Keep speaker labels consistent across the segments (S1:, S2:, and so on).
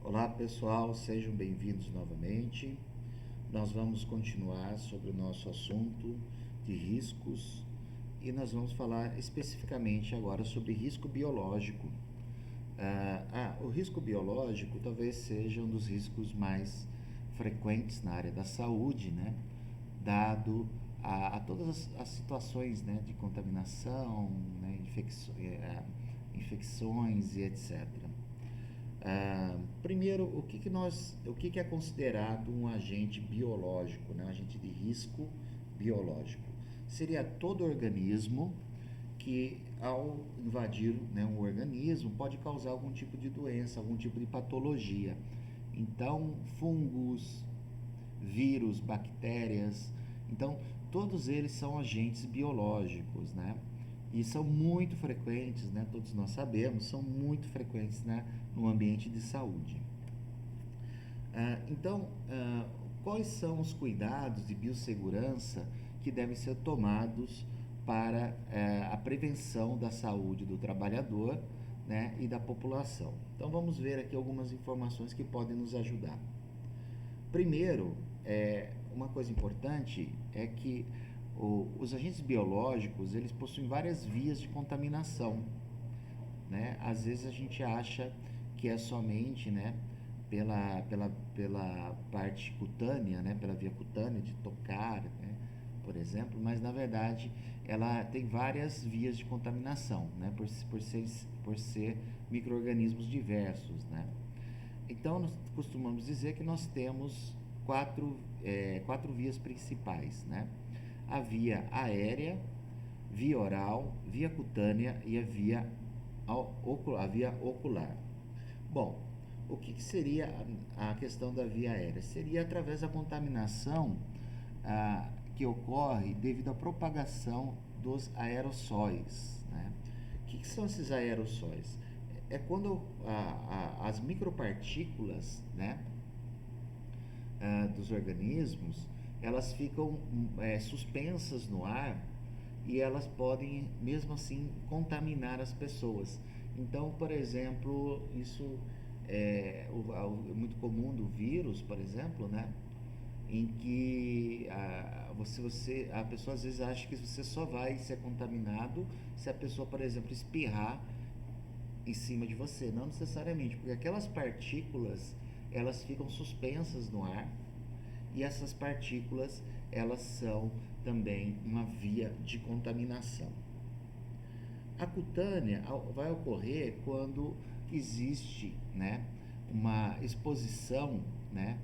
S1: Olá pessoal, sejam bem-vindos novamente. Nós vamos continuar sobre o nosso assunto de riscos e nós vamos falar especificamente agora sobre risco biológico. O risco biológico talvez seja um dos riscos mais frequentes na área da saúde, né? Dado a todas as situações, né, de contaminação, né, infecções e etc. Primeiro, o que é considerado um agente biológico, né? Um agente de risco biológico? Seria todo organismo que, ao invadir, né, um organismo, pode causar algum tipo de doença, algum tipo de patologia. Então, fungos, vírus, bactérias, então todos eles são agentes biológicos, né? E são muito frequentes, né? Todos nós sabemos, são muito frequentes, né, no ambiente de saúde. Quais são os cuidados de biossegurança que devem ser tomados para a prevenção da saúde do trabalhador, né, e da população? Então vamos ver aqui algumas informações que podem nos ajudar. Primeiro, uma coisa importante é que os agentes biológicos eles possuem várias vias de contaminação, né? Às vezes a gente acha que é somente, né, pela parte cutânea, né, pela via cutânea de tocar, né, por exemplo, mas na verdade ela tem várias vias de contaminação, né, por ser micro-organismos diversos, né? Então, nós costumamos dizer que nós temos quatro vias principais, né? A via aérea, via oral, via cutânea e a via ocular. Bom, o que seria a questão da via aérea? Seria através da contaminação que ocorre devido à propagação dos aerossóis, né? O que são esses aerossóis? É quando as micropartículas, né, dos organismos, elas ficam suspensas no ar e elas podem, mesmo assim, contaminar as pessoas. Então, por exemplo, isso é muito comum do vírus, por exemplo, né? Em que a pessoa às vezes acha que você só vai ser contaminado se a pessoa, por exemplo, espirrar em cima de você, não necessariamente, porque aquelas partículas elas ficam suspensas no ar e essas partículas elas são também uma via de contaminação. A cutânea vai ocorrer quando existe, né, uma exposição, né,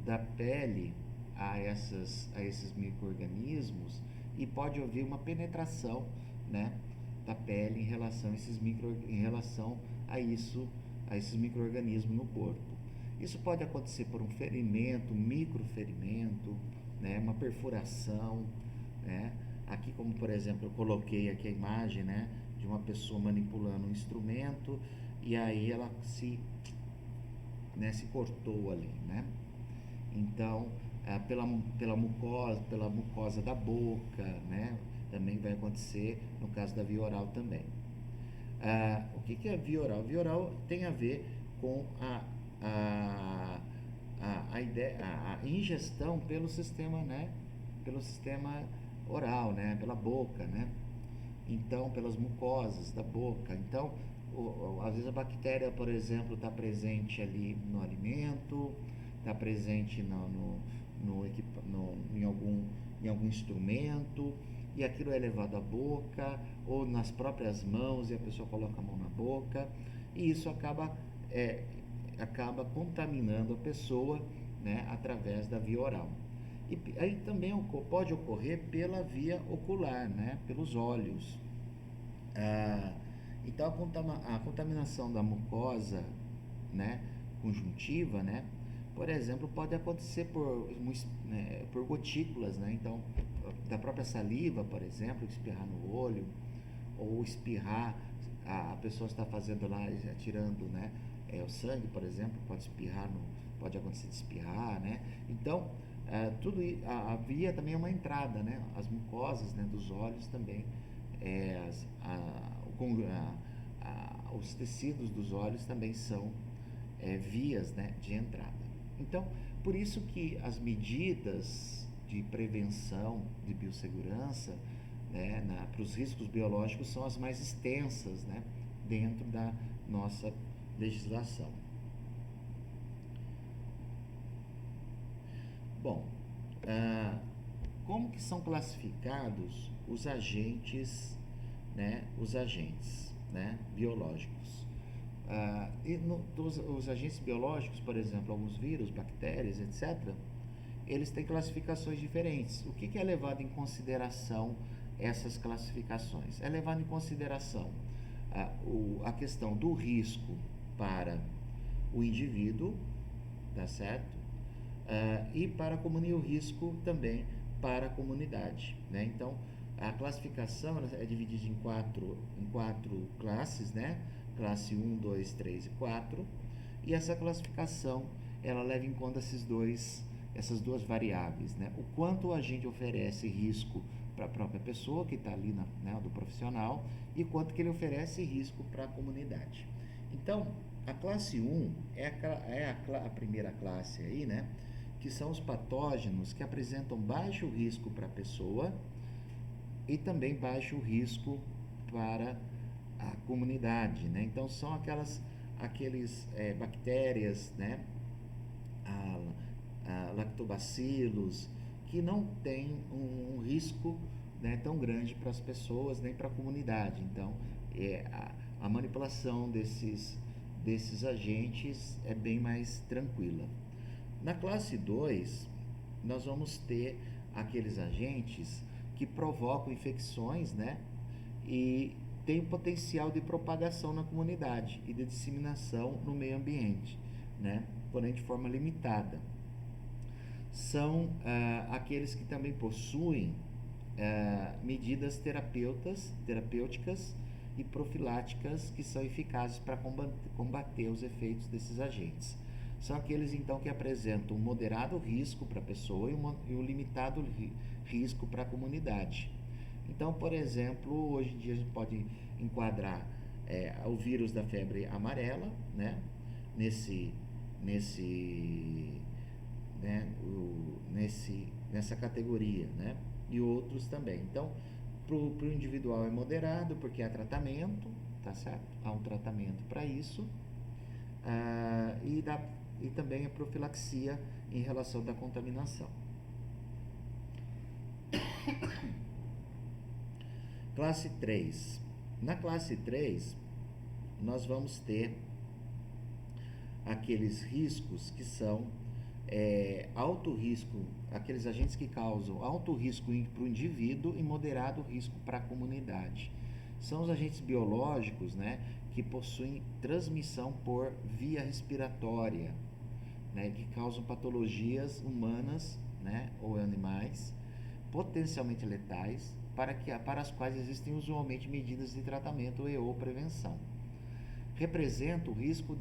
S1: da pele a esses micro-organismos e pode haver uma penetração, né, da pele em relação a esses micro-organismos no corpo. Isso pode acontecer por um ferimento, um microferimento, né, uma perfuração, né? Aqui, como por exemplo, eu coloquei aqui a imagem, né, de uma pessoa manipulando um instrumento e aí ela se cortou ali, né? Então, pela mucosa da boca, né? Também vai acontecer no caso da via oral também. O que é via oral? Via oral tem a ver com a ingestão pelo sistema, né? Pelo sistema oral, né? Pela boca, né? Então, pelas mucosas da boca. Então, às vezes a bactéria, por exemplo, está presente ali no alimento, está presente em algum instrumento, e aquilo é levado à boca, ou nas próprias mãos, e a pessoa coloca a mão na boca, e isso acaba contaminando a pessoa, né, através da via oral. E aí também pode ocorrer pela via ocular, né, pelos olhos. Então a contaminação da mucosa, né, conjuntiva, né, por exemplo, pode acontecer por gotículas, né, então da própria saliva, por exemplo, espirrar no olho, ou espirrar, a pessoa está fazendo lá, tirando, né, o sangue, por exemplo, pode acontecer de espirrar, né, então tudo a via também é uma entrada, né, as mucosas, né, dos olhos também, os tecidos dos olhos também são vias, né, de entrada. Então, por isso que as medidas de prevenção de biossegurança, né, para os riscos biológicos são as mais extensas, né, dentro da nossa legislação. Bom, como que são classificados os agentes, né, biológicos? Os agentes biológicos, por exemplo, alguns vírus, bactérias, etc., eles têm classificações diferentes. O que é levado em consideração essas classificações? É levado em consideração a questão do risco para o indivíduo, tá certo? E para o risco também para a comunidade, né? Então, a classificação é dividida em quatro classes, né? Classe 1, 2, 3 e 4. E essa classificação, ela leva em conta essas duas variáveis, né? O quanto o agente oferece risco para a própria pessoa que está ali, né, do profissional, e quanto que ele oferece risco para a comunidade. Então, a classe 1 é a primeira classe aí, né? Que são os patógenos que apresentam baixo risco para a pessoa e também baixo risco para a comunidade, né? Então, são aqueles bactérias, né? Lactobacilos, que não tem um risco, né, tão grande para as pessoas nem para a comunidade. Então, a manipulação desses agentes é bem mais tranquila. Na classe 2, nós vamos ter aqueles agentes que provocam infecções, né, e tem potencial de propagação na comunidade e de disseminação no meio ambiente, né, porém de forma limitada. São aqueles que também possuem medidas terapêuticas e profiláticas que são eficazes para combater os efeitos desses agentes. São aqueles, então, que apresentam um moderado risco para a pessoa e um limitado risco para a comunidade. Então, por exemplo, hoje em dia a gente pode enquadrar o vírus da febre amarela, né, nessa categoria, né, e outros também. Então, para o individual é moderado, porque há tratamento, tá certo? Há um tratamento para isso, e também a profilaxia em relação da contaminação. Classe 3. Na classe 3, nós vamos ter aqueles riscos que são alto risco, aqueles agentes que causam alto risco para o indivíduo e moderado risco para a comunidade. São os agentes biológicos, né, que possuem transmissão por via respiratória, né, que causam patologias humanas, né, ou animais, potencialmente letais, para as quais existem usualmente medidas de tratamento ou prevenção. Representa o risco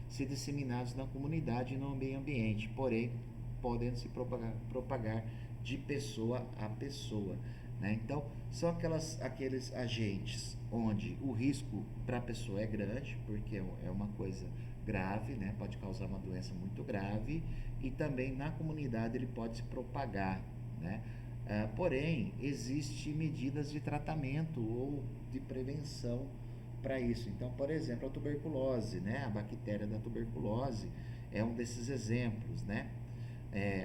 S1: ser disseminados na comunidade e no meio ambiente, porém podem se propagar de pessoa a pessoa, né? Então, são aqueles agentes onde o risco para a pessoa é grande, porque é uma coisa grave, né? Pode causar uma doença muito grave, e também na comunidade ele pode se propagar, né? Porém, existem medidas de tratamento ou de prevenção para isso. Então, por exemplo, a tuberculose, né? A bactéria da tuberculose é um desses exemplos, né?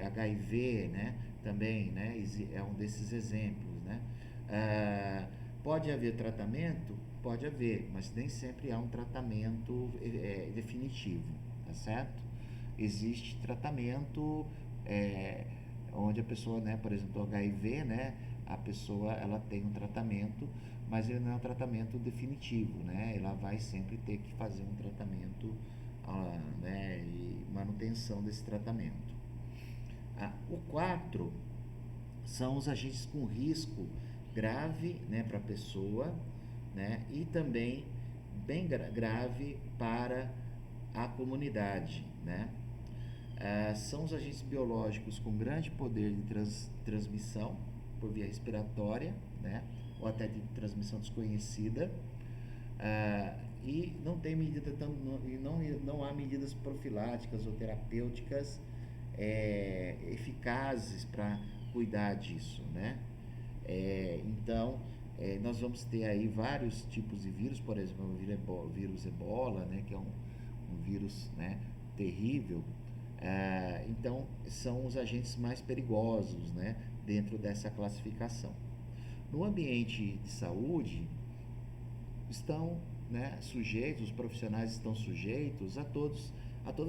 S1: HIV, né? Também, né? É um desses exemplos, né? Pode haver tratamento? Pode haver, mas nem sempre há um tratamento definitivo, tá certo? Existe tratamento onde a pessoa, né? Por exemplo, o HIV, né? A pessoa, ela tem um tratamento, mas ele não é um tratamento definitivo, né? Ela vai sempre ter que fazer um tratamento, né? E manutenção desse tratamento. O 4 são os agentes com risco grave, né, para a pessoa, né? E também bem grave para a comunidade, né? São os agentes biológicos com grande poder de transmissão por via respiratória, né, ou até de transmissão desconhecida, E não tem medida não há medidas profiláticas ou terapêuticas eficazes para cuidar disso, né? Então, nós vamos ter aí vários tipos de vírus, por exemplo, o vírus Ebola, né, que é um vírus, né, terrível. Então, são os agentes mais perigosos, né, dentro dessa classificação. No ambiente de saúde, estão, né, sujeitos, os profissionais estão sujeitos a todas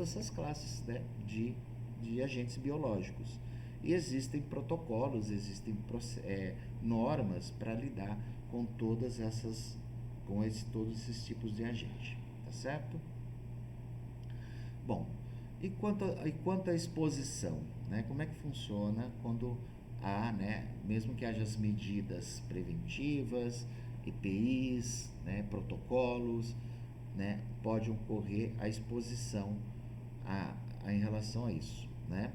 S1: essas classes, né, de agentes biológicos. E existem protocolos, existem normas para lidar com todos esses tipos de agente, tá certo? Bom, e quanto à exposição, né? Como é que funciona quando há, né, mesmo que haja as medidas preventivas, EPIs, né, protocolos, né, pode ocorrer a exposição em relação a isso, né?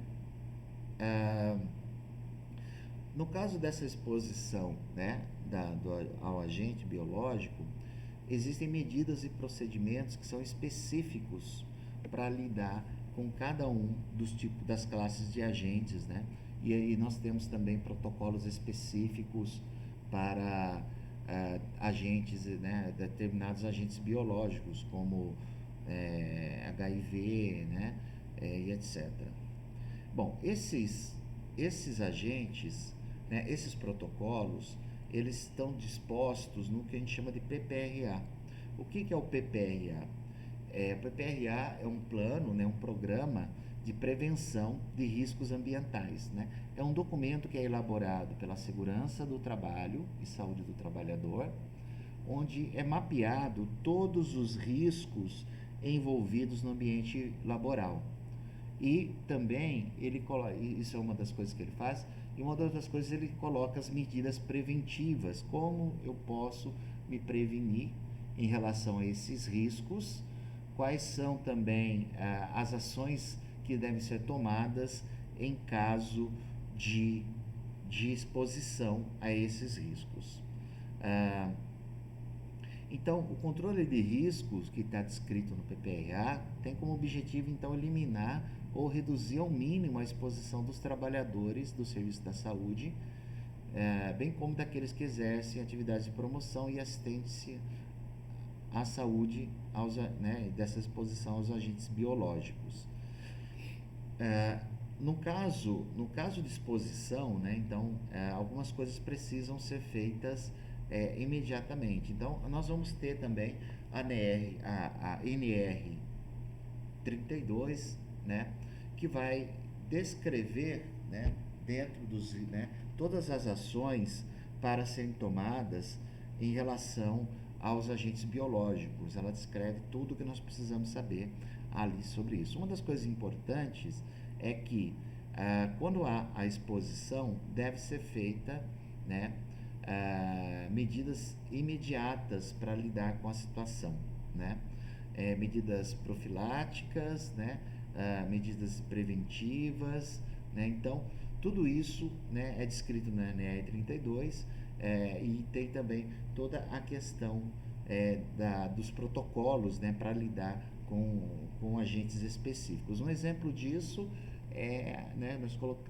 S1: No caso dessa exposição, né, ao agente biológico, existem medidas e procedimentos que são específicos para lidar com cada um dos tipos das classes de agentes, né? E aí nós temos também protocolos específicos para agentes, né, determinados agentes biológicos, como HIV, né, e etc. Bom, esses agentes, né, esses protocolos, eles estão dispostos no que a gente chama de PPRA. O que é o PPRA? O PPRA é um plano, né, um programa de prevenção de riscos ambientais, né? É um documento que é elaborado pela Segurança do Trabalho e Saúde do Trabalhador, onde é mapeado todos os riscos envolvidos no ambiente laboral. E também, isso é uma das coisas que ele faz, e uma das outras coisas ele coloca as medidas preventivas, como eu posso me prevenir em relação a esses riscos, quais são também as ações que devem ser tomadas em caso de exposição a esses riscos. Então, o controle de riscos que está descrito no PPRA tem como objetivo, então, eliminar ou reduzir ao mínimo a exposição dos trabalhadores do serviço da saúde, bem como daqueles que exercem atividades de promoção e assistência à saúde, dessa exposição aos agentes biológicos. No caso de exposição, né, então, algumas coisas precisam ser feitas imediatamente. Então, nós vamos ter também a NR 32, né, que vai descrever, né, dentro dos, né, todas as ações para serem tomadas em relação aos agentes biológicos. Ela descreve tudo o que nós precisamos saber ali sobre isso. Uma das coisas importantes é que quando há a exposição, deve ser feita, né, medidas imediatas para lidar com a situação, né? Medidas profiláticas, né? Medidas preventivas, né? Então, tudo isso, né, é descrito na NR 32, e tem também toda a questão dos protocolos, né, para lidar com agentes específicos. Um exemplo disso né,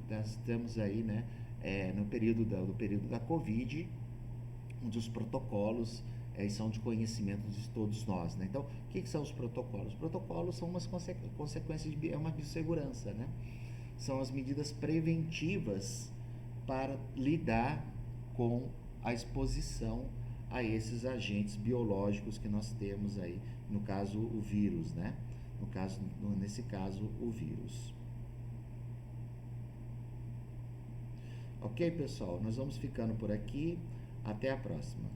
S1: nós temos aí, né, no período da Covid, um dos protocolos são de conhecimento de todos nós, né? Então, o que são os protocolos? Os protocolos são umas consequências de uma biossegurança, né? São as medidas preventivas para lidar com a exposição a esses agentes biológicos que nós temos aí, no caso o vírus, né? Nesse caso, o vírus. Ok, pessoal? Nós vamos ficando por aqui. Até a próxima.